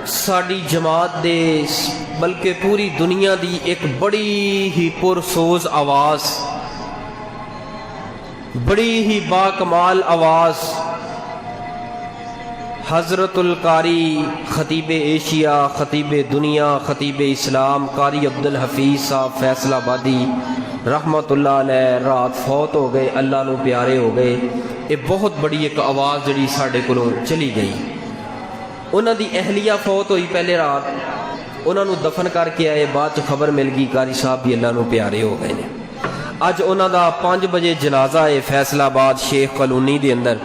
ساڑی جماعت دے بلکہ پوری دنیا دی ایک بڑی ہی پرسوز آواز، بڑی ہی باکمال آواز، حضرت القاری خطیب ایشیا، خطیب دنیا، خطیب اسلام قاری عبدالحفیظ صاحب فیصلہ آبادی رحمۃ اللہ علیہ رات فوت ہو گئے، اللہ نو پیارے ہو گئے۔ یہ بہت بڑی ایک آواز جڑی ساڈے کولوں چلی گئی۔ انہاں دی اہلیہ فوت ہوئی پہلے رات، انہاں نو دفن کر کے آئے، بعد خبر مل گئی قاری صاحب بھی اللہ نو پیارے ہو گئے نے۔ اج انہاں دا 5 بجے جنازہ ہے فیصلہ آباد شیخ کالونی دے اندر،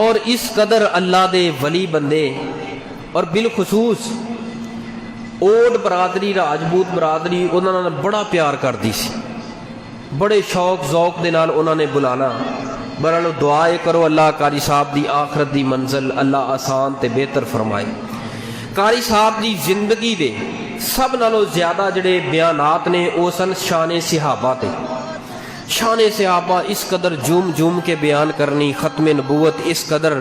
اور اس قدر اللہ دے ولی بندے اور بالخصوص اوڈ برادری، راجپوت برادری انہوں نے بڑا پیار کر دی سی، بڑے شوق ذوق دے نال انہوں نے بلانا۔ برالو دعائے کرو اللہ قاری صاحب دی آخرت دی منزل اللہ آسان تے بہتر فرمائے۔ قاری صاحب دی زندگی دے سب نالوں زیادہ جڑے بیانات نے او سن شان صحابہ تے۔ شان صحابہ اس قدر جوم جوم کے بیان کرنی، ختم نبوت اس قدر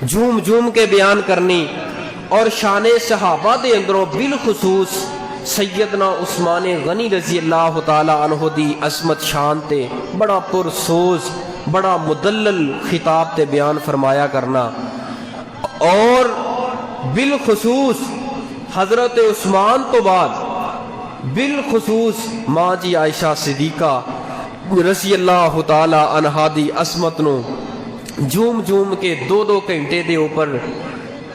جوم جوم کے بیان کرنی، اور شان صحابہ دے اندروں بالخصوص سیدنا عثمان غنی رضی اللہ تعالی عنہ دی عظمت شان تے بڑا پرسوز، بڑا مدلل خطاب تے بیان فرمایا کرنا، اور بالخصوص حضرت عثمان تو بعد بالخصوص ماں جی عائشہ صدیقہ رضی اللہ تعالی عنہا دی عظمت نو جوم جوم کے 2 گھنٹے دے اوپر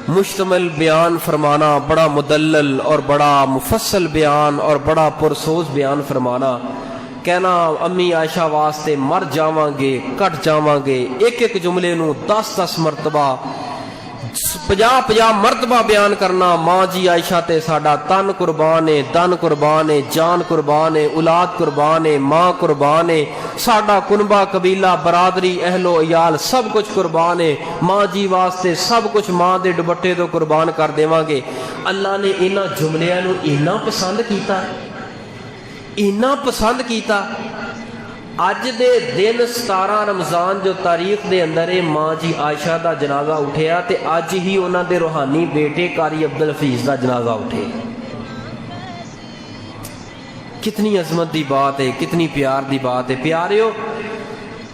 مشتمل بیان فرمانا، بڑا مدلل اور بڑا مفصل بیان اور بڑا پرسوز بیان فرمانا، کہنا امی عائشہ واسطے مر جاواں گے، کٹ جاواں گے، ایک ایک جملے نو 10 مرتبہ 50 مرتبہ بیان کرنا۔ ماں جی عائشہ تے ساڈا تن قربان ہے، دن قربان ہے، جان قربان ہے، اولاد قربان ہے، ماں قربان ہے، ساڈا کنبہ قبیلہ برادری اہل و عیال سب کچھ قربان ہے، ماں جی واسطے سب کچھ ماں دے دوپٹے تو قربان کر دیواں گے۔ اللہ نے انہاں جملیاں نو اتنا پسند کیتا، اتنا پسند کیتا، اج دے دن 17 رمضان جو تاریخ دے اندر ماں جی عائشہ دا جنازہ اٹھیا تے اج ہی انہاں دے روحانی بیٹے قاری عبدالحفیظ دا جنازہ اٹھے۔ کتنی عظمت دی بات ہے، کتنی پیار دی بات ہے۔ پیاریو،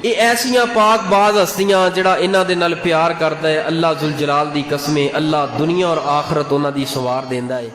یہ ایسیاں پاک باز ہستیاں جڑا انہاں دے نال پیار کردا ہے، اللہ ذوالجلال دی قسمیں اللہ دنیا اور آخرت انہاں دی سوار دیندا ہے۔